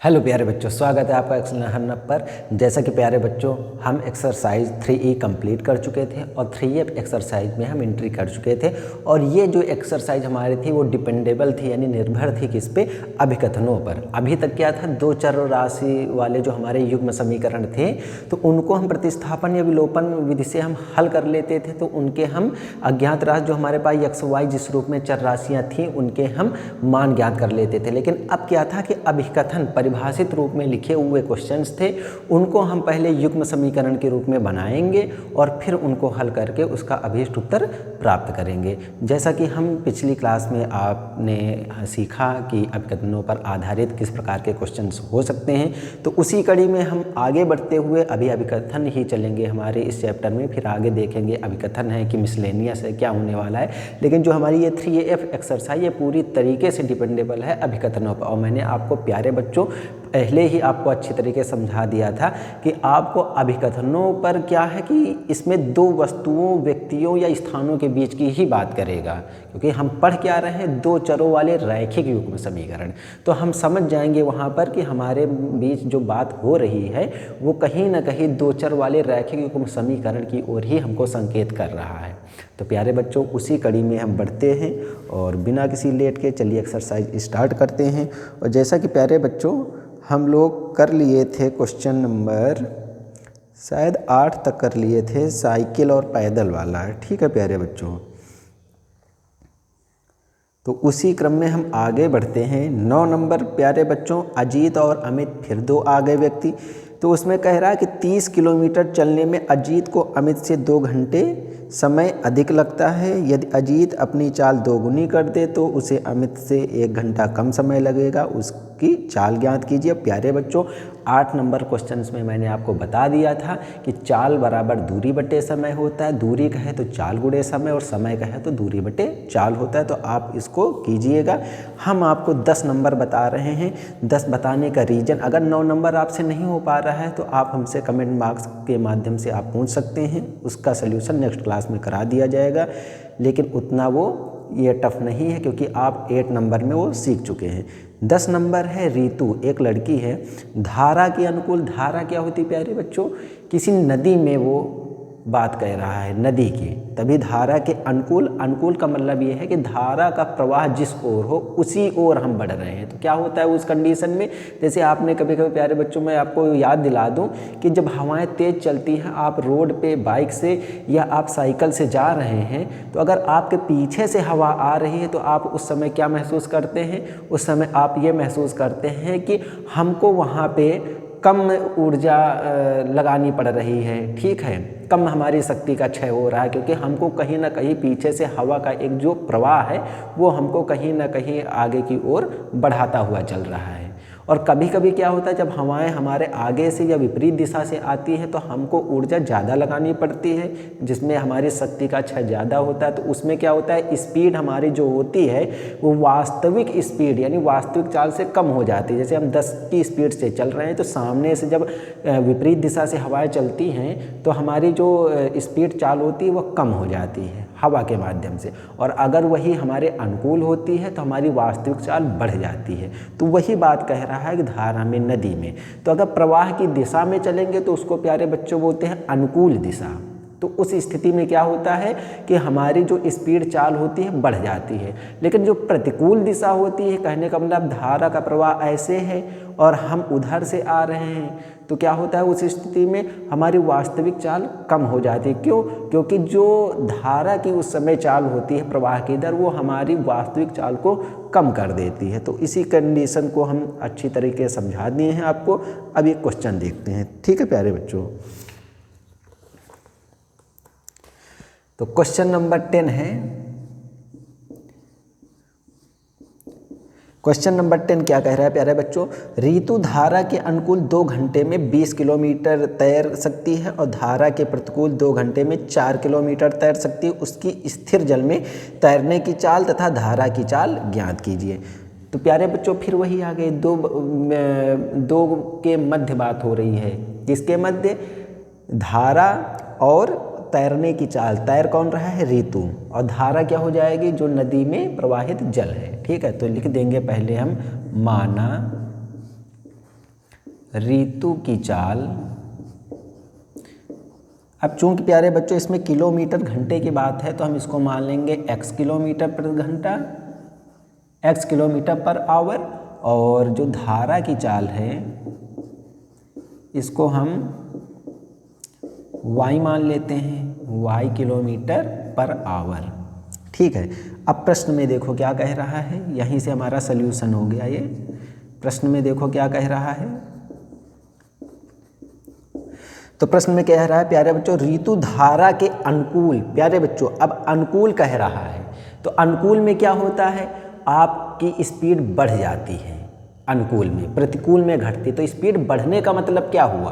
Hello प्यारे बच्चों, स्वागत है आपका एक्सेल लर्नर पर। जैसा कि प्यारे बच्चों, हम एक्सरसाइज 3E कंप्लीट कर चुके थे और 3F एक्सरसाइज में हम एंट्री कर चुके थे। और ये जो एक्सरसाइज हमारी थी वो डिपेंडेबल थी, यानी निर्भर थी किस पे? अभिकथनों पर। अभी तक क्या था, दो चर राशि वाले जो हमारे युग्म समीकरण थे तो उनको हम प्रतिस्थापन या विलोपन विधि से हम हल कर लेते थे। तो उनके हम अज्ञात राशि जो हमारे पास एक्स वाई जिस रूप में चर राशियाँ थीं उनके हम मान ज्ञात कर लेते थे। लेकिन अब क्या था कि अभिकथन परिभाषित रूप में लिखे हुए क्वेश्चंस थे, उनको हम पहले युग्म समीकरण के रूप में बनाएंगे और फिर उनको हल करके उसका अभीष्ट उत्तर प्राप्त करेंगे। जैसा कि हम पिछली क्लास में आपने सीखा कि अभिकथनों पर आधारित किस प्रकार के क्वेश्चंस हो सकते हैं, तो उसी कड़ी में हम आगे बढ़ते हुए अभी अभिकथन ही चलेंगे हमारे इस चैप्टर में। फिर आगे देखेंगे अभिकथन है कि मिसलेनियस है, क्या होने वाला है। लेकिन जो हमारी ये 3F एक्सरसाइज ये पूरी तरीके से डिपेंडेबल है अभिकथनों पर। और मैंने आपको प्यारे बच्चों पहले ही आपको अच्छी तरीके से समझा दिया था कि आपको अभिकथनों पर क्या है कि इसमें दो वस्तुओं, व्यक्तियों या स्थानों के बीच की ही बात करेगा, क्योंकि हम पढ़ क्या रहे हैं, दो चरों वाले रैखिक युग्म समीकरण। तो हम समझ जाएंगे वहाँ पर कि हमारे बीच जो बात हो रही है वो कहीं ना कहीं दो चर वाले रैखिक युग्म समीकरण की ओर ही हमको संकेत कर रहा है। तो प्यारे बच्चों, उसी कड़ी में हम बढ़ते हैं और बिना किसी लेट के चलिए एक्सरसाइज स्टार्ट करते हैं। और जैसा कि प्यारे बच्चों हम लोग कर लिए थे क्वेश्चन नंबर शायद 8 तक कर लिए थे, साइकिल और पैदल वाला। ठीक है प्यारे बच्चों, तो उसी क्रम में हम आगे बढ़ते हैं। 9 नंबर प्यारे बच्चों, अजीत और अमित फिर दो आ गए व्यक्ति। तो उसमें कह रहा है कि 30 किलोमीटर चलने में अजीत को अमित से 2 घंटे समय अधिक लगता है। यदि अजीत अपनी चाल दोगुनी कर दे तो उसे अमित से 1 घंटा कम समय लगेगा। उसकी चाल ज्ञात कीजिए। प्यारे बच्चों, 8 नंबर क्वेश्चंस में मैंने आपको बता दिया था कि चाल बराबर दूरी बटे समय होता है। दूरी कहे तो चाल गुणे समय और समय कहे तो दूरी बटे चाल होता है। तो आप इसको कीजिएगा। हम आपको 10 नंबर बता रहे हैं। 10 बताने का रीज़न, अगर 9 नंबर आपसे नहीं हो पा रहा है तो आप हमसे कमेंट बॉक्स के माध्यम से आप पूछ सकते हैं, उसका सल्यूशन नेक्स्ट क्लास में करा दिया जाएगा। लेकिन उतना वो ये टफ नहीं है क्योंकि आप 8 नंबर में वो सीख चुके हैं। 10 नंबर है रीतु, एक लड़की है। धारा के अनुकूल, धारा क्या होती प्यारे बच्चों? किसी नदी में वो बात कह रहा है, नदी की, तभी धारा के अनुकूल। अनुकूल का मतलब ये है कि धारा का प्रवाह जिस ओर हो उसी ओर हम बढ़ रहे हैं। तो क्या होता है उस कंडीशन में, जैसे आपने कभी कभी प्यारे बच्चों मैं आपको याद दिला दूं कि जब हवाएं तेज चलती हैं, आप रोड पे बाइक से या आप साइकिल से जा रहे हैं, तो अगर आपके पीछे से हवा आ रही है तो आप उस समय क्या महसूस करते हैं? उस समय आप ये महसूस करते हैं कि हमको वहाँ पे कम ऊर्जा लगानी पड़ रही है। ठीक है, कम हमारी शक्ति का क्षय हो रहा है, क्योंकि हमको कहीं ना कहीं पीछे से हवा का एक जो प्रवाह है वो हमको कहीं ना कहीं आगे की ओर बढ़ाता हुआ चल रहा है। और कभी कभी क्या होता है, जब हवाएं हमारे आगे से या विपरीत दिशा से आती है तो हमको ऊर्जा ज़्यादा लगानी पड़ती है, जिसमें हमारी शक्ति का क्षय ज़्यादा होता है। तो उसमें क्या होता है, स्पीड हमारी जो होती है वो वास्तविक स्पीड यानी वास्तविक चाल से कम हो जाती है। जैसे हम 10 की स्पीड से चल रहे हैं तो सामने से जब विपरीत दिशा से हवाएं चलती हैं तो हमारी जो स्पीड चाल होती है वह कम हो जाती है हवा के माध्यम से। और अगर वही हमारे अनुकूल होती है तो हमारी वास्तविक चाल बढ़ जाती है। तो वही बात कह रहा है कि धारा में, नदी में। तो अगर प्रवाह की दिशा में चलेंगे तो उसको प्यारे बच्चों बोलते हैं अनुकूल दिशा। तो उस स्थिति में क्या होता है कि हमारी जो स्पीड चाल होती है बढ़ जाती है। लेकिन जो प्रतिकूल दिशा होती है, कहने का मतलब धारा का प्रवाह ऐसे है और हम उधर से आ रहे हैं, तो क्या होता है उस स्थिति में हमारी वास्तविक चाल कम हो जाती है। क्यों? क्योंकि जो धारा की उस समय चाल होती है प्रवाह की दर, वो हमारी वास्तविक चाल को कम कर देती है। तो इसी कंडीशन को हम अच्छी तरीके से समझा दिए हैं आपको। अब एक क्वेश्चन देखते हैं। ठीक है प्यारे बच्चों, तो क्वेश्चन नंबर 10 है। क्वेश्चन नंबर 10 क्या कह रहा है प्यारे बच्चों? रीतु धारा के अनुकूल 2 घंटे में 20 किलोमीटर तैर सकती है और धारा के प्रतिकूल 2 घंटे में 4 किलोमीटर तैर सकती है। उसकी स्थिर जल में तैरने की चाल तथा धारा की चाल ज्ञात कीजिए। तो प्यारे बच्चों फिर वही आ गए, दो के मध्य बात हो रही है। किसके मध्य? धारा और तैरने की चाल। तैर कौन रहा है? ऋतु। और धारा क्या हो जाएगी? जो नदी में प्रवाहित जल है। ठीक है, तो लिख देंगे पहले हम माना ऋतु की चाल। अब चूंकि प्यारे बच्चों इसमें किलोमीटर घंटे की बात है तो हम इसको मान लेंगे x किलोमीटर प्रति घंटा, x किलोमीटर पर आवर, और जो धारा की चाल है इसको हम y मान लेते हैं, y किलोमीटर पर आवर। ठीक है। अब प्रश्न में देखो क्या कह रहा है, यहीं से हमारा सल्यूशन हो गया। ये प्रश्न में देखो क्या कह रहा है। तो प्रश्न में कह रहा है प्यारे बच्चों ऋतु धारा के अनुकूल। प्यारे बच्चों अब अनुकूल कह रहा है तो अनुकूल में क्या होता है, आपकी स्पीड बढ़ जाती है अनुकूल में, प्रतिकूल में घटती। तो स्पीड बढ़ने का मतलब क्या हुआ,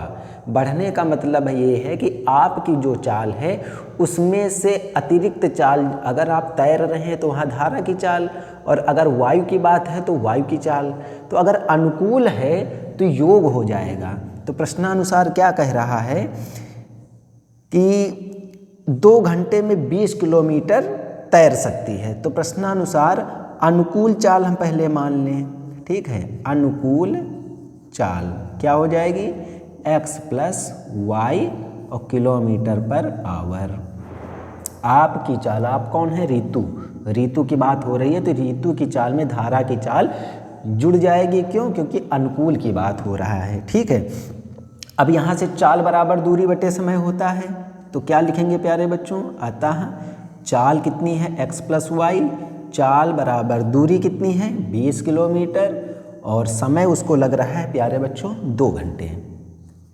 बढ़ने का मतलब ये है कि आपकी जो चाल है उसमें से अतिरिक्त चाल, अगर आप तैर रहे हैं तो वहाँ धारा की चाल, और अगर वायु की बात है तो वायु की चाल। तो अगर अनुकूल है तो योग हो जाएगा। तो प्रश्नानुसार क्या कह रहा है कि 2 घंटे में 20 किलोमीटर तैर सकती है। तो प्रश्नानुसार अनुकूल चाल हम पहले मान लें। ठीक है, अनुकूल चाल क्या हो जाएगी, x + y और किलोमीटर पर आवर। आपकी चाल, आप कौन है, ऋतु, ऋतु की बात हो रही है तो ऋतु की चाल में धारा की चाल जुड़ जाएगी। क्यों, क्योंकि अनुकूल की बात हो रहा है। ठीक है। अब यहाँ से चाल बराबर दूरी बटे समय होता है तो क्या लिखेंगे प्यारे बच्चों, अतः चाल कितनी है x + y, चाल बराबर दूरी कितनी है 20 किलोमीटर, और समय उसको लग रहा है प्यारे बच्चों 2 घंटे।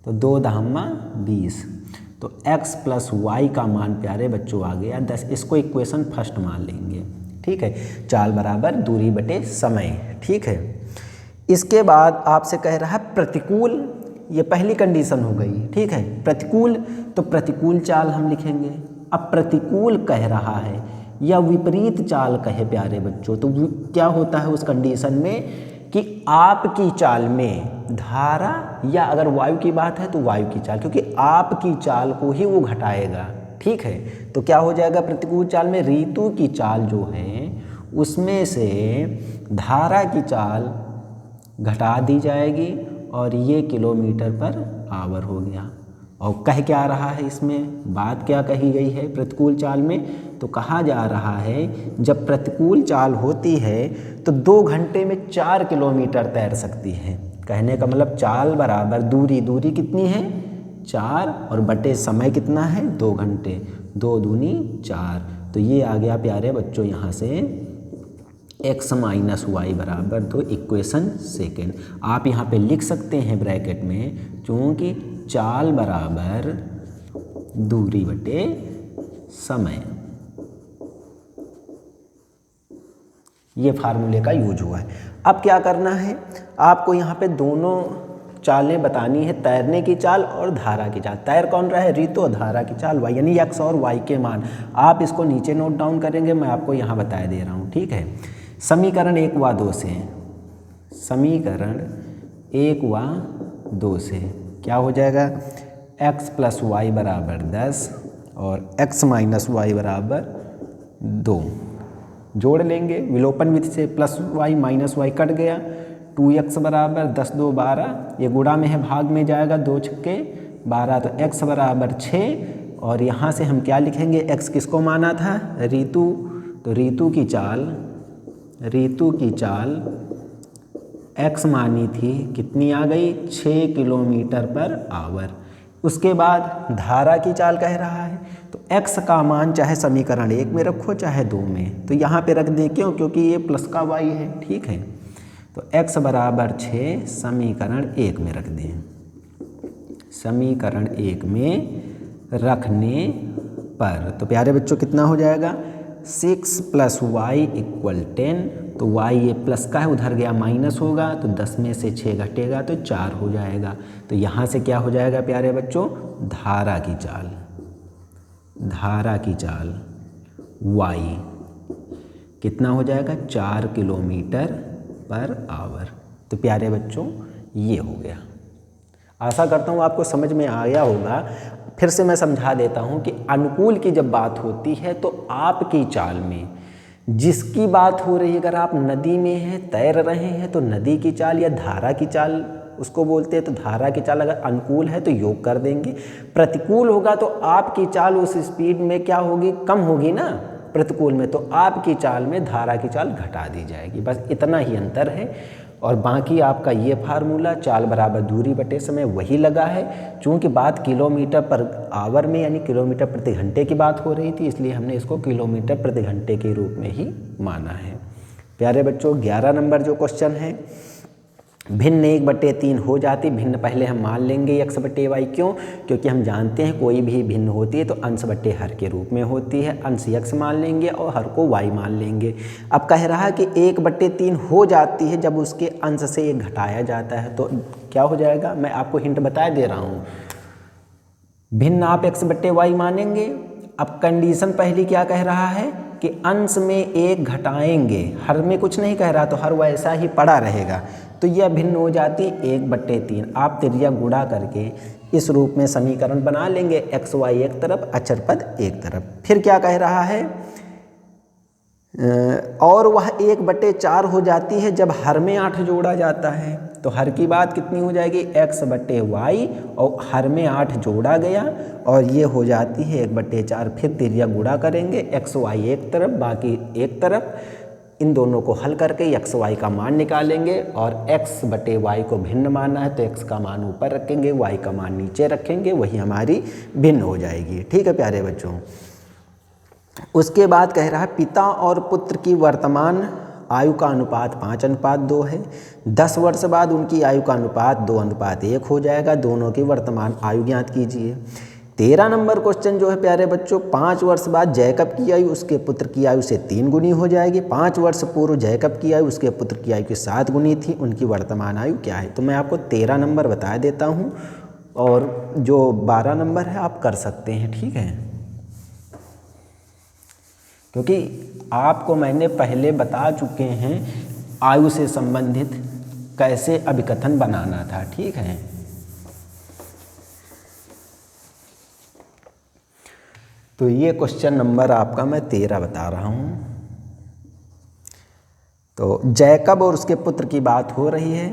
तो 2 धामा 20, तो x + y का मान प्यारे बच्चों आ गया 10। इसको इक्वेशन फर्स्ट मान लेंगे। ठीक है, चाल बराबर दूरी बटे समय। ठीक है। इसके बाद आपसे कह रहा है प्रतिकूल, ये पहली कंडीशन हो गई। ठीक है, प्रतिकूल, तो प्रतिकूल चाल हम लिखेंगे। अब प्रतिकूल कह रहा है या विपरीत चाल कहे प्यारे बच्चों, तो क्या होता है उस कंडीशन में कि आपकी चाल में धारा, या अगर वायु की बात है तो वायु की चाल, क्योंकि आपकी चाल को ही वो घटाएगा। ठीक है, तो क्या हो जाएगा प्रतिकूल चाल में, ऋतु की चाल जो है उसमें से धारा की चाल घटा दी जाएगी और ये किलोमीटर पर आवर हो गया। और कह क्या रहा है इसमें, बात क्या कही गई है प्रतिकूल चाल में, तो कहा जा रहा है जब प्रतिकूल चाल होती है तो 2 घंटे में 4 किलोमीटर तैर सकती है। कहने का मतलब चाल बराबर दूरी, दूरी कितनी है 4, और बटे समय कितना है 2 घंटे, 2 दूनी 4। तो ये आ गया प्यारे बच्चों यहाँ से x - y बराबर 2, इक्वेशन सेकेंड। आप यहाँ पे लिख सकते हैं ब्रैकेट में, क्योंकि चाल बराबर दूरी बटे समय, ये फार्मूले का यूज हुआ है। अब क्या करना है, आपको यहाँ पे दोनों चालें बतानी है, तैरने की चाल और धारा की चाल। तैर कौन रहा है, ऋतु, और धारा की चाल y, यानी x और y के मान। आप इसको नीचे नोट डाउन करेंगे, मैं आपको यहाँ बता दे रहा हूँ। ठीक है, समीकरण 1 व 2 से, समीकरण 1 व 2 से क्या हो जाएगा, x + y बराबर 10 और x - y बराबर 2 जोड़ लेंगे विलोपन विधि से, +y - y कट गया, 2x बराबर 10 2 12, ये गुणा में है भाग में जाएगा, 2 छक्के 12, तो x बराबर 6। और यहाँ से हम क्या लिखेंगे, x किसको माना था, ऋतु, तो ऋतु की चाल, ऋतु की चाल x मानी थी, कितनी आ गई 6 किलोमीटर पर आवर। उसके बाद धारा की चाल कह रहा है तो x का मान चाहे समीकरण 1 में रखो चाहे 2 में, तो यहाँ पे रख दें, क्यों, क्योंकि ये प्लस का y है। ठीक है, तो x बराबर 6 समीकरण 1 में रख दें। समीकरण 1 में रखने पर तो प्यारे बच्चों कितना हो जाएगा, 6 + y = 10, तो y ये प्लस का है, उधर गया माइनस होगा, तो 10 में से 6 घटेगा तो 4 हो जाएगा। तो यहाँ से क्या हो जाएगा प्यारे बच्चों, धारा की चाल, धारा की चाल y कितना हो जाएगा 4 किलोमीटर पर आवर। तो प्यारे बच्चों ये हो गया। आशा करता हूँ आपको समझ में आया होगा। फिर से मैं समझा देता हूँ कि अनुकूल की जब बात होती है तो आपकी चाल में जिसकी बात हो रही है, अगर आप नदी में हैं, तैर रहे हैं, तो नदी की चाल या धारा की चाल उसको बोलते हैं। तो धारा की चाल अगर अनुकूल है तो योग कर देंगे, प्रतिकूल होगा तो आपकी चाल उस स्पीड में क्या होगी, कम होगी ना, प्रतिकूल में तो आपकी चाल में धारा की चाल घटा दी जाएगी। बस इतना ही अंतर है। और बाकी आपका ये फार्मूला चाल बराबर दूरी बटे समय वही लगा है। चूँकि बात किलोमीटर पर आवर में यानी किलोमीटर प्रति घंटे की बात हो रही थी, इसलिए हमने इसको किलोमीटर प्रति घंटे के रूप में ही माना है। प्यारे बच्चों 11 नंबर जो क्वेश्चन है, भिन्न 1/3 हो जाती, भिन्न पहले हम मान लेंगे x बटे वाई। क्यों? क्योंकि हम जानते हैं कोई भी भिन्न होती है तो अंश बटे हर के रूप में होती है। अंश x मान लेंगे और हर को y मान लेंगे। अब कह रहा है कि 1/3 हो जाती है जब उसके अंश से 1 घटाया जाता है, तो क्या हो जाएगा, मैं आपको हिंट बता दे रहा हूँ। भिन्न आप x बटे वाई मानेंगे। अब कंडीशन पहली क्या कह रहा है कि अंश में 1 घटाएंगे, हर में कुछ नहीं कह रहा, तो हर वैसा ही पड़ा रहेगा, तो यह भिन्न हो जाती 1/3। आप त्रिज्या गुणा करके इस रूप में समीकरण बना लेंगे, एक्स वाई एक तरफ, अचर पद एक तरफ। फिर क्या कह रहा है, और वह 1/4 हो जाती है जब हर में 8 जोड़ा जाता है। तो हर की बात कितनी हो जाएगी, x बटे वाई, और हर में 8 जोड़ा गया और ये हो जाती है 1/4। फिर त्रिज्या गुणा करेंगे, एक्स वाई एक तरफ बाकी एक तरफ, इन दोनों को हल करके एक्स वाई का मान निकालेंगे। और x बटे वाई को भिन्न माना है तो x का मान ऊपर रखेंगे, y का मान नीचे रखेंगे, वही हमारी भिन्न हो जाएगी। ठीक है प्यारे बच्चों। उसके बाद कह रहा है पिता और पुत्र की वर्तमान आयु का अनुपात 5:2 है। 10 वर्ष बाद उनकी आयु का अनुपात 2:1 हो जाएगा। दोनों की वर्तमान आयु ज्ञात कीजिए। 13 नंबर क्वेश्चन जो है प्यारे बच्चों, 5 वर्ष बाद जैकब की आयु उसके पुत्र की आयु से 3 गुनी हो जाएगी। 5 वर्ष पूर्व जैकब की आयु उसके पुत्र की आयु की 7 गुनी थी। उनकी वर्तमान आयु क्या है? तो मैं आपको 13 नंबर बता देता हूँ और जो 12 नंबर है आप कर सकते हैं। ठीक है, क्योंकि आपको मैंने पहले बता चुके हैं आयु से संबंधित कैसे अभिकथन बनाना था। ठीक है, तो ये क्वेश्चन नंबर आपका मैं 13 बता रहा हूँ। तो जैकब और उसके पुत्र की बात हो रही है,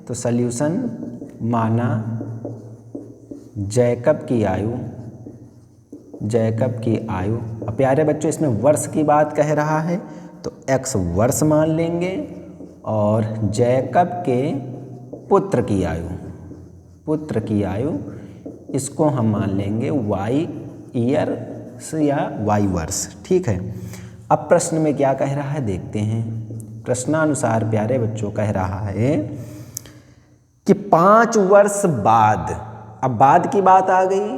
तो सल्यूशन माना जैकब की आयु। अब प्यारे बच्चों इसमें वर्ष की बात कह रहा है तो x वर्ष मान लेंगे और जैकब के पुत्र की आयु इसको हम मान लेंगे y ईयर्स या y वर्ष। ठीक है, अब प्रश्न में क्या कह रहा है देखते हैं। प्रश्नानुसार प्यारे बच्चों कह रहा है कि 5 वर्ष बाद, अब बाद की बात आ गई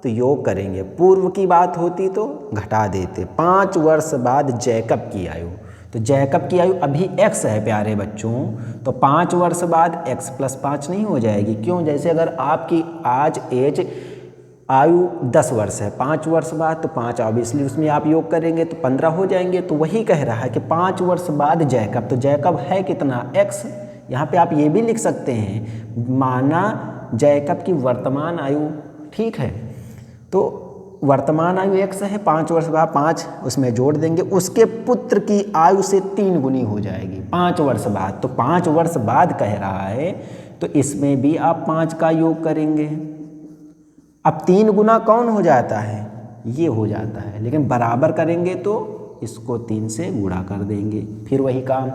तो योग करेंगे, पूर्व की बात होती तो घटा देते। 5 वर्ष बाद जैकब की आयु, तो जैकब की आयु अभी x है प्यारे बच्चों, तो 5 वर्ष बाद x + 5 नहीं हो जाएगी। क्यों? जैसे अगर आपकी आज एज आयु 10 वर्ष है, 5 वर्ष बाद तो 5 ऑब्वियसली उसमें आप योग करेंगे तो 15 हो जाएंगे। तो वही कह रहा है कि 5 वर्ष बाद जैकब, तो जैकब है कितना, x। यहाँ पे आप ये भी लिख सकते हैं माना जैकब की वर्तमान आयु। ठीक है, तो वर्तमान आयु x है, 5 वर्ष बाद 5 उसमें जोड़ देंगे, उसके पुत्र की आयु से 3 गुनी हो जाएगी 5 वर्ष बाद। तो 5 वर्ष बाद कह रहा है तो इसमें भी आप 5 का योग करेंगे। अब 3 गुना कौन हो जाता है, ये हो जाता है, लेकिन बराबर करेंगे तो इसको 3 से गुणा कर देंगे। फिर वही काम,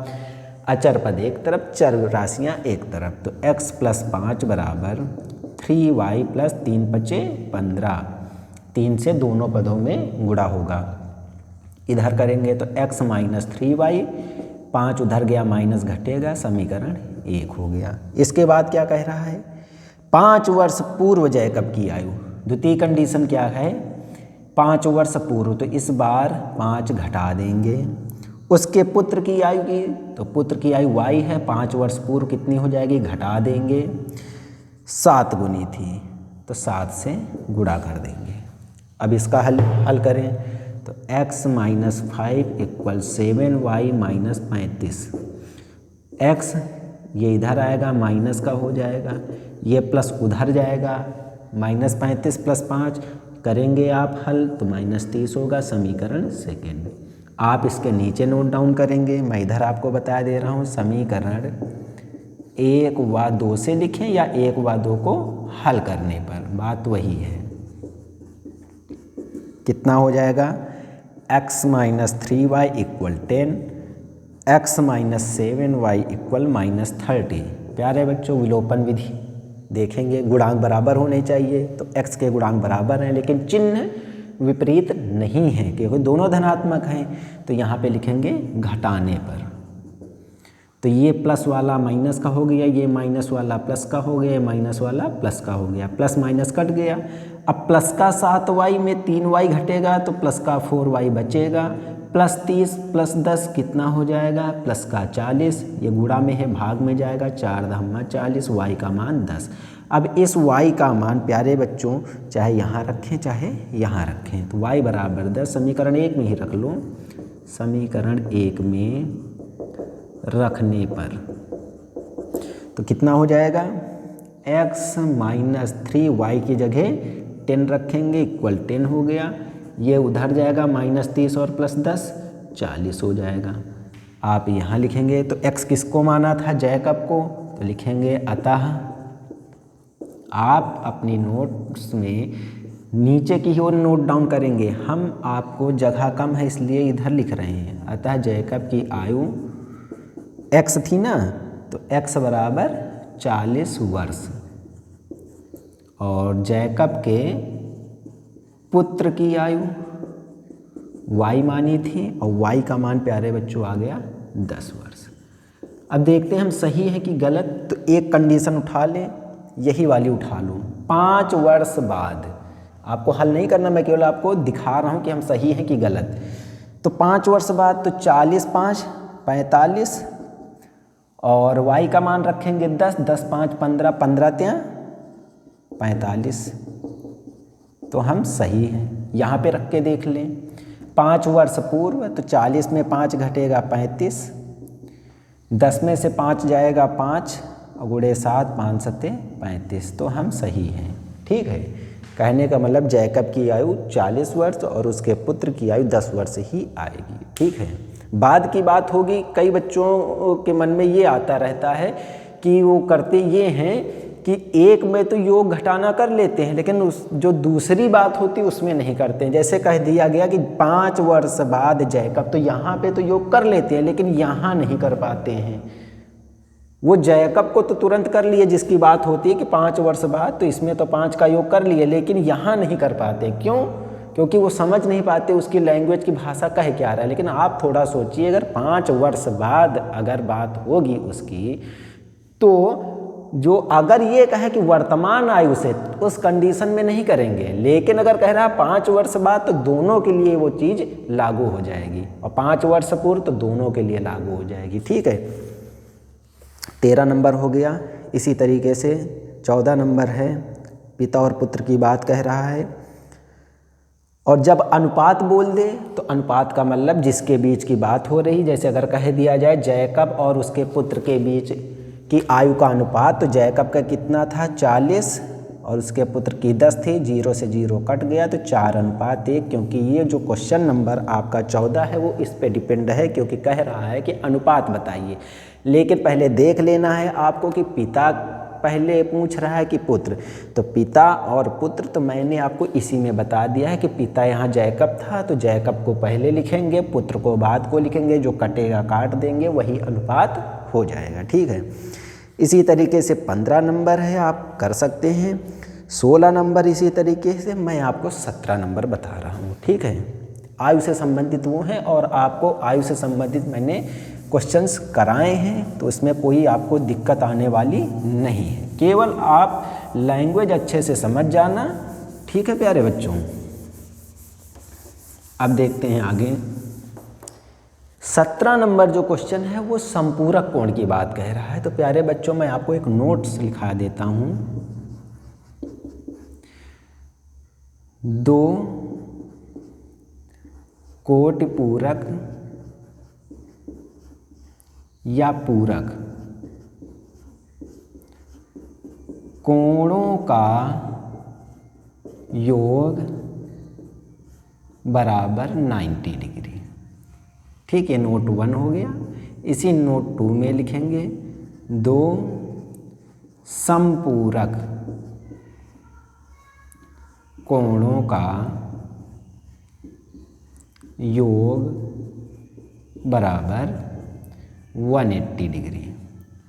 अचर पद एक तरफ, चर राशियाँ एक तरफ। तो x + 5 बराबर 3y + 3 × 5 = 15। 3 से दोनों पदों में गुणा होगा। इधर करेंगे तो x - 3y, 5 उधर गया माइनस घटेगा, समीकरण 1 हो गया। इसके बाद क्या कह रहा है, 5 वर्ष पूर्व जैकब की आयु। द्वितीय कंडीशन क्या है, 5 वर्ष पूर्व, तो इस बार 5 घटा देंगे। उसके पुत्र की आयु की, तो पुत्र की आयु y है, 5 वर्ष पूर्व कितनी हो जाएगी, घटा देंगे, 7 गुनी थी, तो 7 से गुणा कर देंगे। अब इसका हल करें तो x - 5 = 7y - 35। x ये इधर आएगा, माइनस का हो जाएगा, ये प्लस उधर जाएगा, -35 + 5 करेंगे आप हल तो -30 होगा, समीकरण सेकेंड। आप इसके नीचे नोट डाउन करेंगे, मैं इधर आपको बता दे रहा हूँ, समीकरण 1 व 2 से लिखें या 1 व 2 को हल करने पर, बात वही है। कितना हो जाएगा, x minus 3y equal 10, x minus 7y equal minus 30। प्यारे बच्चों, विलोपन विधि देखेंगे, गुणांक बराबर होने चाहिए, तो x के गुणांक बराबर हैं लेकिन चिन्ह विपरीत नहीं है क्योंकि दोनों धनात्मक हैं, तो यहाँ पे लिखेंगे घटाने पर। तो ये प्लस वाला माइनस का हो गया, ये माइनस वाला प्लस का हो गया, माइनस वाला प्लस का हो गया, प्लस माइनस कट गया। अब प्लस का 7y में 3y घटेगा तो प्लस का 4y बचेगा, प्लस 30 प्लस 10 कितना हो जाएगा, प्लस का 40। ये गुणा में है, भाग में जाएगा, 4 धामा 40, y का मान 10। अब इस y का मान प्यारे बच्चों चाहे यहाँ रखें चाहे यहाँ रखें, तो y बराबर 10 समीकरण 1 में ही रख लो। समीकरण 1 में रखने पर तो कितना हो जाएगा, x माइनस 3y की जगह 10 रखेंगे इक्वल 10 हो गया। ये उधर जाएगा माइनस 30 और प्लस 10 40 हो जाएगा। आप यहाँ लिखेंगे तो x किसको माना था, जैकब को, तो लिखेंगे अतः। आप अपनी नोट्स में नीचे की ओर नोट डाउन करेंगे, हम आपको जगह कम है इसलिए इधर लिख रहे हैं। अतः जैकब की आयु x थी ना, तो x बराबर 40 वर्ष, और जैकब के पुत्र की आयु y मानी थी और y का मान प्यारे बच्चों आ गया 10 वर्ष। अब देखते हैं हम सही है कि गलत, तो एक कंडीशन उठा लें, यही वाली उठा लो। 5 वर्ष बाद, आपको हल नहीं करना, मैं केवल आपको दिखा रहा हूँ कि हम सही हैं कि गलत। तो 5 वर्ष बाद तो 40 5 45, और y का मान रखेंगे 10, 10 5 15, 15 ત્યાં 45, तो हम सही हैं। यहाँ पे रख के देख लें, 5 वर्ष पूर्व, तो 40 में 5 घटेगा 35, 10 में से 5 जाएगा 5 और गुणे 7 5 7 35, तो हम सही हैं। ठीक है, कहने का मतलब जैकब की आयु 40 वर्ष और उसके पुत्र की आयु 10 वर्ष ही आएगी। ठीक है, बाद की बात होगी। कई बच्चों के मन में ये आता रहता है कि वो करते ये हैं कि एक में तो योग घटाना कर लेते हैं लेकिन उस जो दूसरी बात होती है उसमें नहीं करते हैं। जैसे कह दिया गया कि 5 वर्ष बाद जैकब, तो यहाँ पे तो योग कर लेते हैं लेकिन यहाँ नहीं कर पाते हैं। वो जैकब को तो तुरंत कर लिए जिसकी बात होती है कि 5 वर्ष बाद, तो इसमें तो 5 का योग कर लिए, लेकिन यहाँ नहीं कर पाते। क्यों? क्योंकि वो समझ नहीं पाते उसकी लैंग्वेज की भाषा कह क्या रहा है। लेकिन आप थोड़ा सोचिए, अगर 5 वर्ष बाद अगर बात होगी उसकी, तो जो अगर ये कहे कि वर्तमान आयु से, उस कंडीशन में नहीं करेंगे। लेकिन अगर कह रहा है 5 वर्ष बाद, तो दोनों के लिए वो चीज़ लागू हो जाएगी, और 5 वर्ष पूर्व तो दोनों के लिए लागू हो जाएगी। ठीक है, 13 नंबर हो गया। इसी तरीके से 14 नंबर है, पिता और पुत्र की बात कह रहा है, और जब अनुपात बोल दे तो अनुपात का मतलब जिसके बीच की बात हो रही। जैसे अगर कह दिया जाए जैकब और उसके पुत्र के बीच की आयु का अनुपात, तो जैकब का कितना था 40 और उसके पुत्र की 10 थी, 0 से 0 कट गया तो 4:1। क्योंकि ये जो क्वेश्चन नंबर आपका 14 है वो इस पे डिपेंड है, क्योंकि कह रहा है कि अनुपात बताइए। लेकिन पहले देख लेना है आपको कि पिता पहले पूछ रहा है कि पुत्र, तो पिता और पुत्र तो मैंने आपको इसी में बता दिया है कि पिता यहाँ जैकब था तो जैकब को पहले लिखेंगे, पुत्र को बाद को लिखेंगे, जो कटेगा काट देंगे, वही अनुपात हो जाएगा। ठीक है, इसी तरीके से 15 नंबर है, आप कर सकते हैं। 16 नंबर इसी तरीके से, मैं आपको 17 नंबर बता रहा हूँ। ठीक है, आयु से संबंधित वो हैं और आपको आयु से संबंधित मैंने क्वेश्चंस कराए हैं, तो इसमें कोई आपको दिक्कत आने वाली नहीं है। केवल आप लैंग्वेज अच्छे से समझ जाना। ठीक है प्यारे बच्चों, अब देखते हैं आगे। 17 नंबर जो क्वेश्चन है वो संपूरक कोण की बात कह रहा है। तो प्यारे बच्चों, मैं आपको एक नोट्स लिखा देता हूँ। 2 कोटि पूरक या पूरक कोणों का योग बराबर 90 डिग्री। ठीक है, नोट 1 हो गया। इसी नोट 2 में लिखेंगे 2 संपूरक कोणों का योग बराबर 180 डिग्री।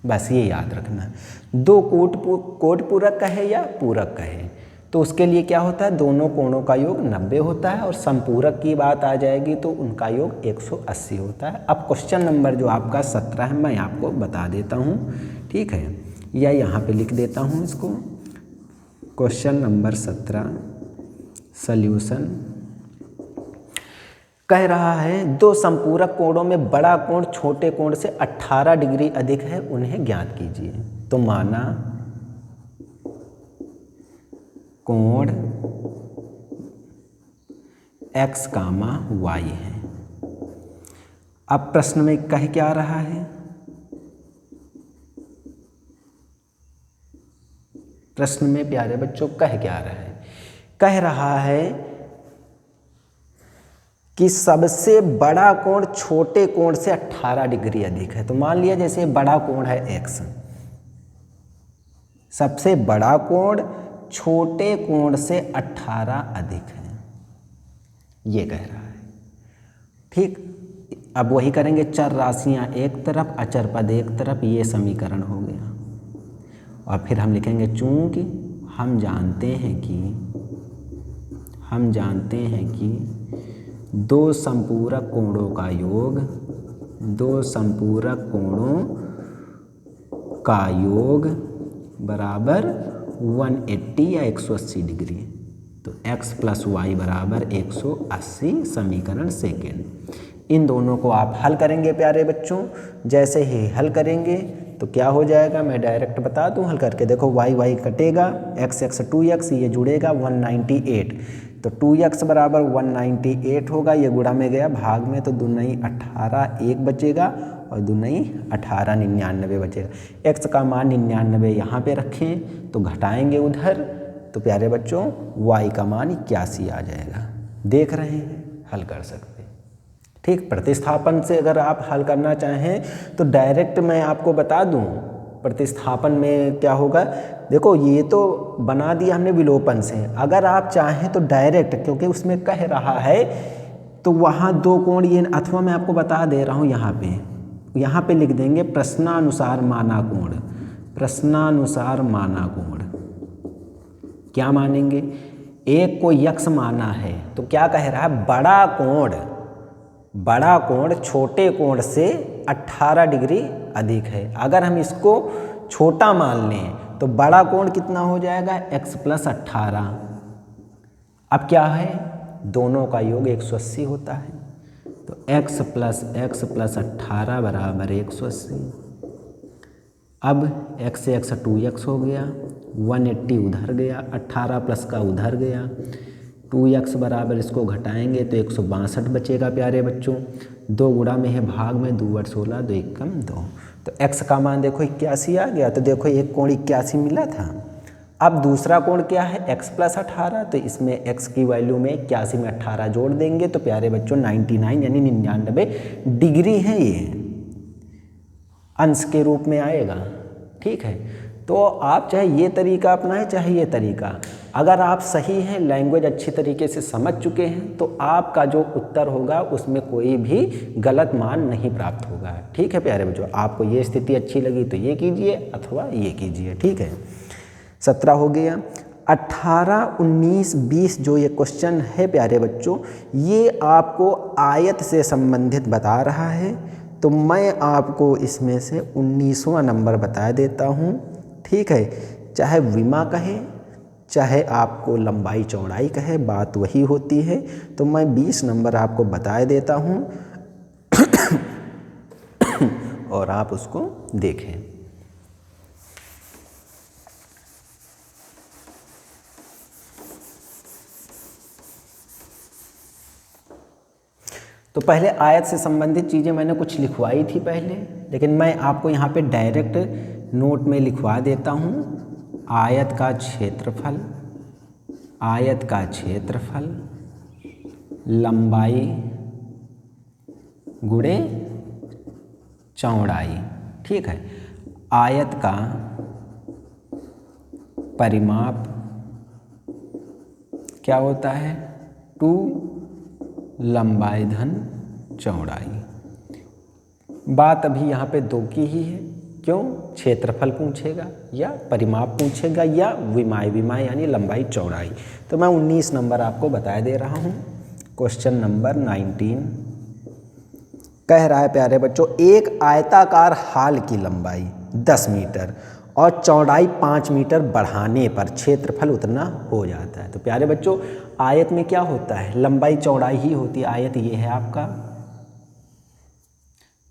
बस ये याद रखना। दो कोट पूरक कहे या पूरक कहे तो उसके लिए क्या होता है, दोनों कोणों का योग 90 होता है, और संपूरक की बात आ जाएगी तो उनका योग 180 होता है। अब क्वेश्चन नंबर जो आपका 17 है मैं आपको बता देता हूँ, ठीक है, या यहाँ पे लिख देता हूँ इसको। क्वेश्चन नंबर 17 सॉल्यूशन कह रहा है दो संपूरक कोणों में बड़ा कोण छोटे कोण से 18 डिग्री अधिक है, उन्हें ज्ञात कीजिए। तो माना कोण x, y है। अब प्रश्न में कह क्या रहा है, प्रश्न में प्यारे बच्चों कह क्या रहा है, कह रहा है कि सबसे बड़ा कोण छोटे कोण से 18 डिग्री अधिक है। तो मान लिया जैसे बड़ा कोण है x, सबसे बड़ा कोण छोटे कोण से 18 अधिक है, ये कह रहा है, ठीक। अब वही करेंगे, चर राशियां एक तरफ अचर पद एक तरफ, ये समीकरण हो गया। और फिर हम लिखेंगे चूंकि हम जानते हैं कि दो संपूरक कोणों का योग, दो संपूरक कोणों का योग बराबर 180 या 180 डिग्री। तो x प्लस वाई बराबर 180 समीकरण सेकेंड। इन दोनों को आप हल करेंगे प्यारे बच्चों। जैसे ही हल करेंगे तो क्या हो जाएगा, मैं डायरेक्ट बता दूं, हल करके देखो, y कटेगा, x 2x, ये जुड़ेगा 198, तो 2x बराबर 198 होगा, ये गुणा में गया भाग में, तो दूनी 18 1 बचेगा और दूनी 18 99 बचेगा। x का मान 99 यहाँ पे रखें तो घटाएंगे उधर, तो प्यारे बच्चों y का मान 81 आ जाएगा। देख रहे हैं, हल कर सकते हैं, ठीक। प्रतिस्थापन से अगर आप हल करना चाहें तो डायरेक्ट मैं आपको बता दूं, प्रतिस्थापन में क्या होगा, देखो ये तो बना दिया हमने विलोपन से। अगर आप चाहें तो डायरेक्ट, क्योंकि उसमें कह रहा है तो वहाँ दो कोण, ये अथवा मैं आपको बता दे रहा हूँ, यहाँ पे लिख देंगे प्रश्नानुसार माना कोण। प्रश्नानुसार माना कोण क्या मानेंगे, एक को यक्ष माना है तो क्या कह रहा है, बड़ा कोण छोटे कोण से 18 डिग्री अधिक है। अगर हम इसको छोटा मान लें तो बड़ा कोण कितना हो जाएगा, x प्लस 18। अब क्या है, दोनों का योग 180 होता है, तो x प्लस 18 बराबर 180। अब x से x 2x हो गया, 180 उधर गया, 18 प्लस का उधर गया, 2x बराबर इसको घटाएंगे तो 162 बचेगा प्यारे बच्चों। दो गुणा में है भाग में, 2 × 16 2 × 2, तो x का मान देखो 81 आ गया। तो देखो एक कोण 81 मिला था। अब दूसरा कोण क्या है, x प्लस 18, तो इसमें x की वैल्यू में 81 में 18 जोड़ देंगे तो प्यारे बच्चों 99 यानी 99 डिग्री है, ये अंश के रूप में आएगा, ठीक है। तो आप चाहे ये तरीका अपनाएं चाहे ये तरीका, अगर आप सही हैं, लैंग्वेज अच्छी तरीके से समझ चुके हैं, तो आपका जो उत्तर होगा उसमें कोई भी गलत मान नहीं प्राप्त होगा, ठीक है प्यारे बच्चों। आपको ये स्थिति अच्छी लगी तो ये कीजिए अथवा ये कीजिए, ठीक है। 17 हो गया। 18, 19, 20 जो ये क्वेश्चन है प्यारे बच्चों, ये आपको आयत से संबंधित बता रहा है, तो मैं आपको इसमें से 19वां नंबर बता देता हूँ, ठीक है। चाहे विमा कहे चाहे आपको लंबाई चौड़ाई कहे, बात वही होती है। तो मैं 20 नंबर आपको बता देता हूँ और आप उसको देखें। तो पहले आयत से संबंधित चीज़ें मैंने कुछ लिखवाई थी पहले, लेकिन मैं आपको यहाँ पे डायरेक्ट नोट में लिखवा देता हूँ। आयत का क्षेत्रफल लंबाई गुणे चौड़ाई, ठीक है। आयत का परिमाप क्या होता है 2 लंबाई धन चौड़ाई। बात अभी यहाँ पे 2 की ही है, क्यों? क्षेत्रफल पूछेगा या परिमाप पूछेगा या विमाय यानी लंबाई चौड़ाई। तो मैं 19 नंबर आपको बता दे रहा हूँ। क्वेश्चन नंबर 19 कह रहा है प्यारे बच्चों, एक आयताकार हाल की लंबाई 10 मीटर और चौड़ाई 5 मीटर बढ़ाने पर क्षेत्रफल उतना हो जाता है। तो प्यारे बच्चों, आयत में क्या होता है? लंबाई चौड़ाई ही होती है। आयत ये है आपका,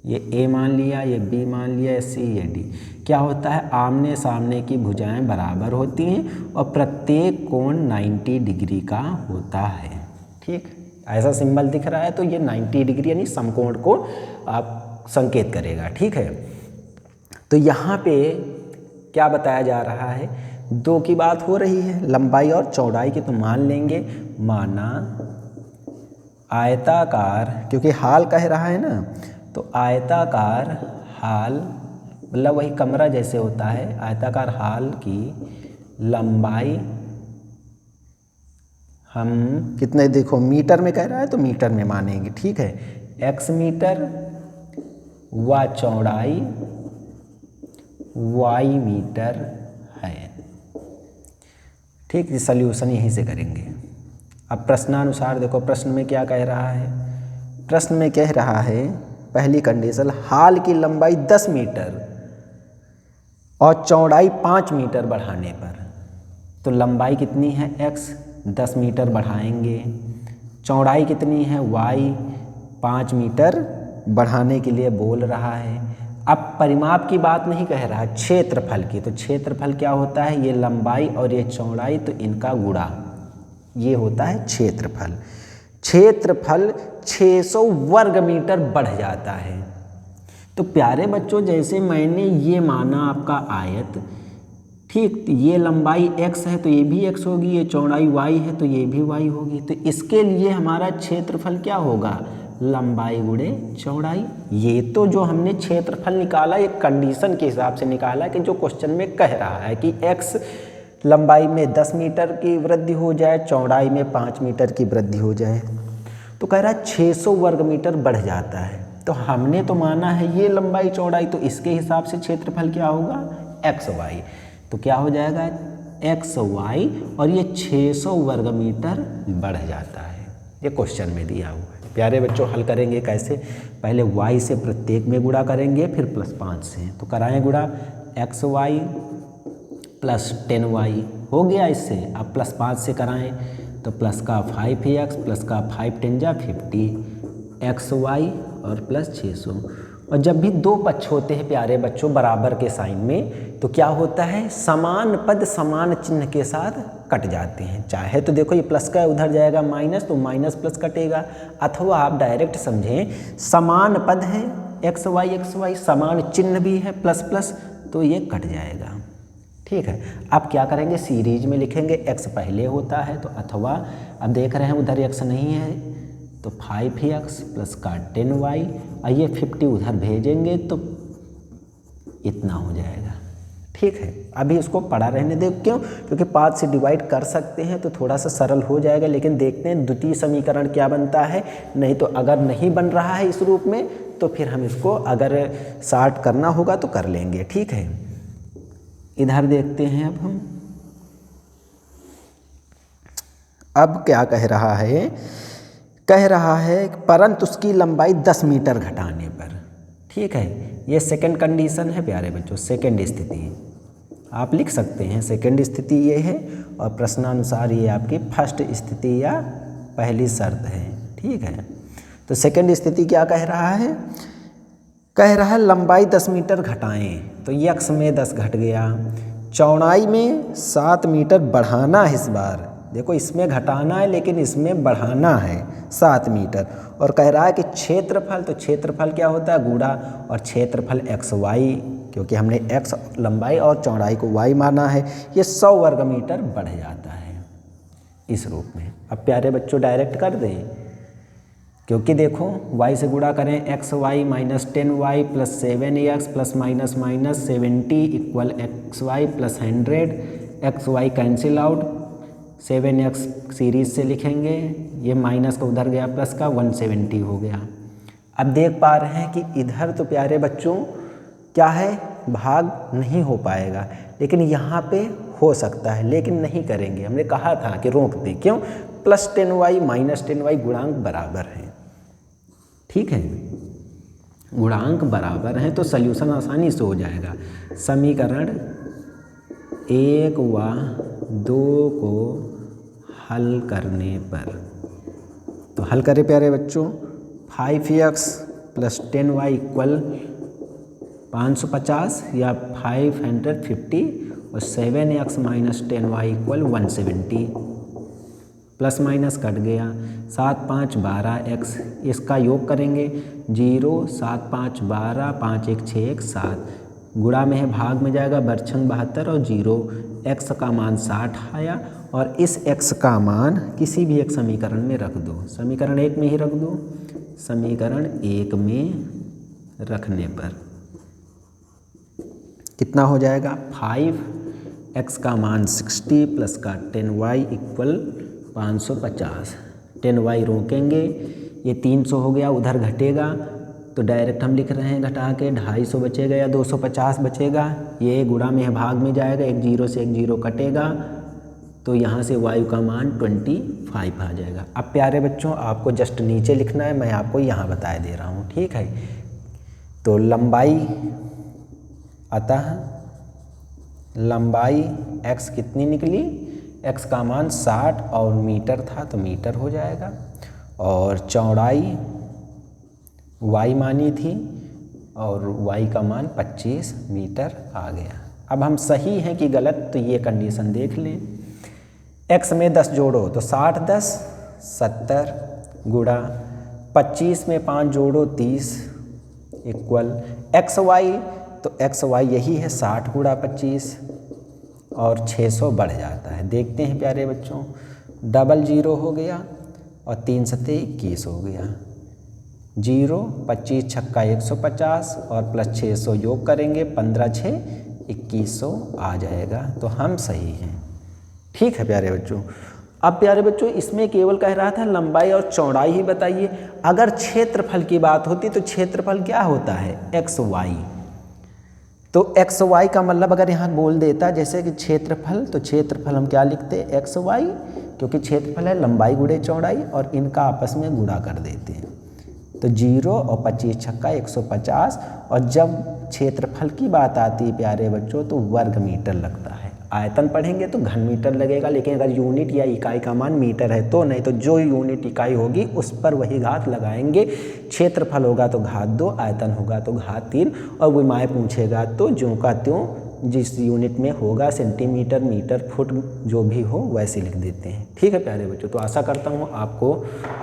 ये ए मान लिया, ये बी मान लिया, ये सी, ये डी। क्या होता है? आमने सामने की भुजाएं बराबर होती हैं और प्रत्येक कोण 90 डिग्री का होता है। ठीक, ऐसा सिंबल दिख रहा है तो ये 90 डिग्री यानी समकोण को आप संकेत करेगा। ठीक है, तो यहाँ पे क्या बताया जा रहा है? 2 की बात हो रही है, लंबाई और चौड़ाई की। तो मान लेंगे, माना आयताकार, क्योंकि हाल कह रहा है ना, तो आयताकार हाल मतलब वही कमरा जैसे होता है, आयताकार हाल की लंबाई हम कितने, देखो मीटर में कह रहा है तो मीटर में मानेंगे। ठीक है, x मीटर व चौड़ाई y मीटर है। ठीक, सल्यूशन यहीं से करेंगे। अब प्रश्नानुसार देखो, प्रश्न में क्या कह रहा है? प्रश्न में कह रहा है पहली कंडीशन, हाल की लंबाई 10 मीटर और चौड़ाई 5 मीटर बढ़ाने पर। तो लंबाई कितनी है? x 10 मीटर बढ़ाएंगे, चौड़ाई कितनी है? y 5 मीटर बढ़ाने के लिए बोल रहा है। अब परिमाप की बात नहीं कह रहा है, क्षेत्रफल की। तो क्षेत्रफल क्या होता है? ये लंबाई और ये चौड़ाई, तो इनका गुणा, ये होता है क्षेत्रफल। क्षेत्रफल 600 वर्ग मीटर बढ़ जाता है। तो प्यारे बच्चों, जैसे मैंने ये माना आपका आयत, ठीक, ये लंबाई x है तो ये भी x होगी, ये चौड़ाई y है तो ये भी y होगी। तो इसके लिए हमारा क्षेत्रफल क्या होगा? लंबाई गुणे चौड़ाई। ये तो जो हमने क्षेत्रफल निकाला, ये कंडीशन के हिसाब से निकाला कि जो क्वेश्चन में कह रहा है कि x लंबाई में 10 मीटर की वृद्धि हो जाए, चौड़ाई में 5 मीटर की वृद्धि हो जाए। तो कह रहा है 600 वर्ग मीटर बढ़ जाता है। तो हमने तो माना है ये लंबाई चौड़ाई, तो इसके हिसाब से क्षेत्रफल क्या होगा? X y. तो क्या हो जाएगा? एक्स वाई, और ये 600 वर्ग मीटर बढ़ जाता है। ये क्वेश्चन में दिया हुआ है। प्यारे बच्चों, हल करेंगे कैसे? पहले y से प्रत्येक में गुणा करेंगे, फिर +5 से। तो कराएं गुणा, एक्स वाई प्लस 10y हो गया इससे। अब +5 से कराएं तो प्लस का 5x प्लस का 5 10 जा 50, xy और प्लस 600। और जब भी 2 पक्ष होते हैं प्यारे बच्चों बराबर के साइन में, तो क्या होता है? समान पद समान चिन्ह के साथ कट जाते हैं। चाहे तो देखो ये प्लस का उधर जाएगा माइनस, तो माइनस प्लस कटेगा। अथवा आप डायरेक्ट समझें, समान पद है एक्स वाई, समान चिन्ह भी है प्लस प्लस, तो ये कट जाएगा। ठीक है, अब क्या करेंगे? सीरीज में लिखेंगे, x पहले होता है तो अथवा, अब देख रहे हैं उधर x नहीं है तो 5x प्लस का 10y, और ये 50 उधर भेजेंगे तो इतना हो जाएगा। ठीक है, अभी इसको पढ़ा रहने दे। क्यों? क्योंकि 5 से डिवाइड कर सकते हैं तो थोड़ा सा सरल हो जाएगा। लेकिन देखते हैं द्वितीय समीकरण क्या बनता है। नहीं तो अगर नहीं बन रहा है इस रूप में, तो फिर हम इसको अगर शार्ट करना होगा तो कर लेंगे। ठीक है, इधर देखते हैं अब क्या कह रहा है? कह रहा है परंतु उसकी लंबाई 10 मीटर घटाने पर। ठीक है, ये सेकंड कंडीशन है प्यारे बच्चों, सेकंड स्थिति आप लिख सकते हैं। सेकंड स्थिति ये है और प्रश्नानुसार ये आपकी फर्स्ट स्थिति या पहली शर्त है। ठीक है, तो सेकंड स्थिति क्या कह रहा है? कह रहा है लंबाई 10 मीटर घटाएं, तो x में 10 घट गया, चौड़ाई में 7 मीटर बढ़ाना है। इस बार देखो, इसमें घटाना है लेकिन इसमें बढ़ाना है 7 मीटर। और कह रहा है कि क्षेत्रफल, तो क्षेत्रफल क्या होता है? गुणा, और क्षेत्रफल एक्स वाई, क्योंकि हमने x लंबाई और चौड़ाई को y माना है, ये 100 वर्ग मीटर बढ़ जाता है इस रूप में। अब प्यारे बच्चों डायरेक्ट कर दें, क्योंकि देखो y से गुणा करें x y minus 10y plus 7x plus minus minus 70 equal x y plus 100, x y cancel out, 7x series से लिखेंगे, ये माइनस का उधर गया प्लस का 170 हो गया। अब देख पा रहे हैं कि इधर तो प्यारे बच्चों क्या है, भाग नहीं हो पाएगा, लेकिन यहाँ पे हो सकता है, लेकिन नहीं करेंगे। हमने कहा था कि रोक दे, क्यों, प्लस 10y माइनस 10y गुणांक बराबर हैं, ठीक है, गुणांक बराबर हैं तो सल्यूशन आसानी से हो जाएगा। समीकरण 1 व 2 को हल करने पर, तो हल करें प्यारे बच्चों, 5x प्लस 10y इक्वल 550 या 550 और 7x minus 10y equal 170, plus minus cut गया, 7 5 12x, इसका योग करेंगे 0 7 5 12 5 1 6 1 7, गुणा में है भाग में जाएगा, बरछंग 72 और 0, x का मान 60 आया और इस x का मान किसी भी एक समीकरण में रख दो, समीकरण 1 में ही रख दो, समीकरण 1 में रखने पर कितना हो जाएगा, 5x का मान 60 प्लस का 10y इक्वल 550, 10y रोकेंगे, ये 300 हो गया, उधर घटेगा तो डायरेक्ट हम लिख रहे हैं घटा के 250 बचेगा या 250 बचेगा, ये गुणा में है भाग में जाएगा, एक जीरो से एक जीरो कटेगा तो यहाँ से y का मान 25 आ जाएगा। अब प्यारे बच्चों आपको जस्ट नीचे लिखना है, मैं आपको यहाँ बता दे रहा हूँ, ठीक है। तो लंबाई, अतः लंबाई x कितनी निकली, x का मान 60 और मीटर था तो मीटर हो जाएगा, और चौड़ाई y मानी थी और y का मान 25 मीटर आ गया। अब हम सही हैं कि गलत, तो ये कंडीशन देख लें, x में 10 जोड़ो तो 60 10 70 गुणा 25 में 5 जोड़ो 30 इक्वल एक्स वाई, तो एक्स वाई यही है 60 गुणा 25 और 600 बढ़ जाता है। देखते हैं प्यारे बच्चों, डबल जीरो हो गया और 3 सत्ते 21 हो गया, 0 25 छक्का 150 और प्लस 600 योग करेंगे, 15 6 2100 आ जाएगा, तो हम सही हैं, ठीक है प्यारे बच्चों। अब प्यारे बच्चों इसमें केवल कह रहा था लंबाई और चौड़ाई ही बताइए, अगर क्षेत्रफल की बात होती तो क्षेत्रफल क्या होता है, एक्स वाई, तो एक्स वाई का मतलब अगर यहाँ बोल देता जैसे कि क्षेत्रफल, तो क्षेत्रफल हम क्या लिखते हैं, एक्स वाई, क्योंकि क्षेत्रफल है लंबाई गुणे चौड़ाई और इनका आपस में गुणा कर देते हैं, तो 0 और 25 छक्का 150, और जब क्षेत्रफल की बात आती है प्यारे बच्चों तो वर्ग मीटर लगता है, आयतन पढ़ेंगे तो घन मीटर लगेगा, लेकिन अगर यूनिट या इकाई का मान मीटर है तो नहीं, तो जो यूनिट इकाई होगी उस पर वही घात लगाएंगे, क्षेत्रफल होगा तो घात 2, आयतन होगा तो घात 3, और विमाएँ पूछेगा तो ज्यों का त्यों जिस यूनिट में होगा, सेंटीमीटर मीटर फुट जो भी हो वैसे लिख देते हैं, ठीक है प्यारे बच्चों। तो आशा करता हूँ आपको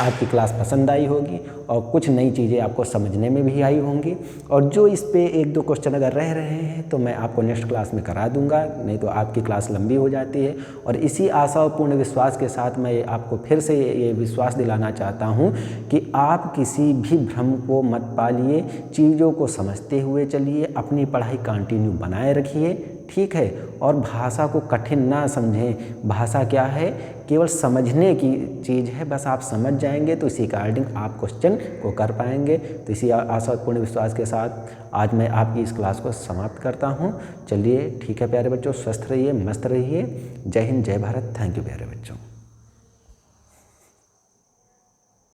आज की क्लास पसंद आई होगी और कुछ नई चीज़ें आपको समझने में भी आई होंगी, और जो इस पे 1-2 क्वेश्चन अगर रह रहे हैं तो मैं आपको नेक्स्ट क्लास में करा दूंगा, नहीं तो आपकी क्लास लंबी हो जाती है। और इसी आशा और पूर्ण विश्वास के साथ मैं आपको फिर से ये विश्वास दिलाना चाहता हूँ कि आप किसी भी भ्रम को मत पालिए, चीज़ों को समझते हुए चलिए, अपनी पढ़ाई कंटिन्यू बनाए रखिए, ठीक है, और भाषा को कठिन ना समझें, भाषा क्या है, केवल समझने की चीज़ है, बस आप समझ जाएंगे तो इसी अकॉर्डिंग आप क्वेश्चन को कर पाएंगे। तो इसी आशापूर्ण विश्वास के साथ आज मैं आपकी इस क्लास को समाप्त करता हूँ। चलिए ठीक है प्यारे बच्चों, स्वस्थ रहिए, मस्त रहिए, जय हिंद, जय भारत, थैंक यू प्यारे बच्चों।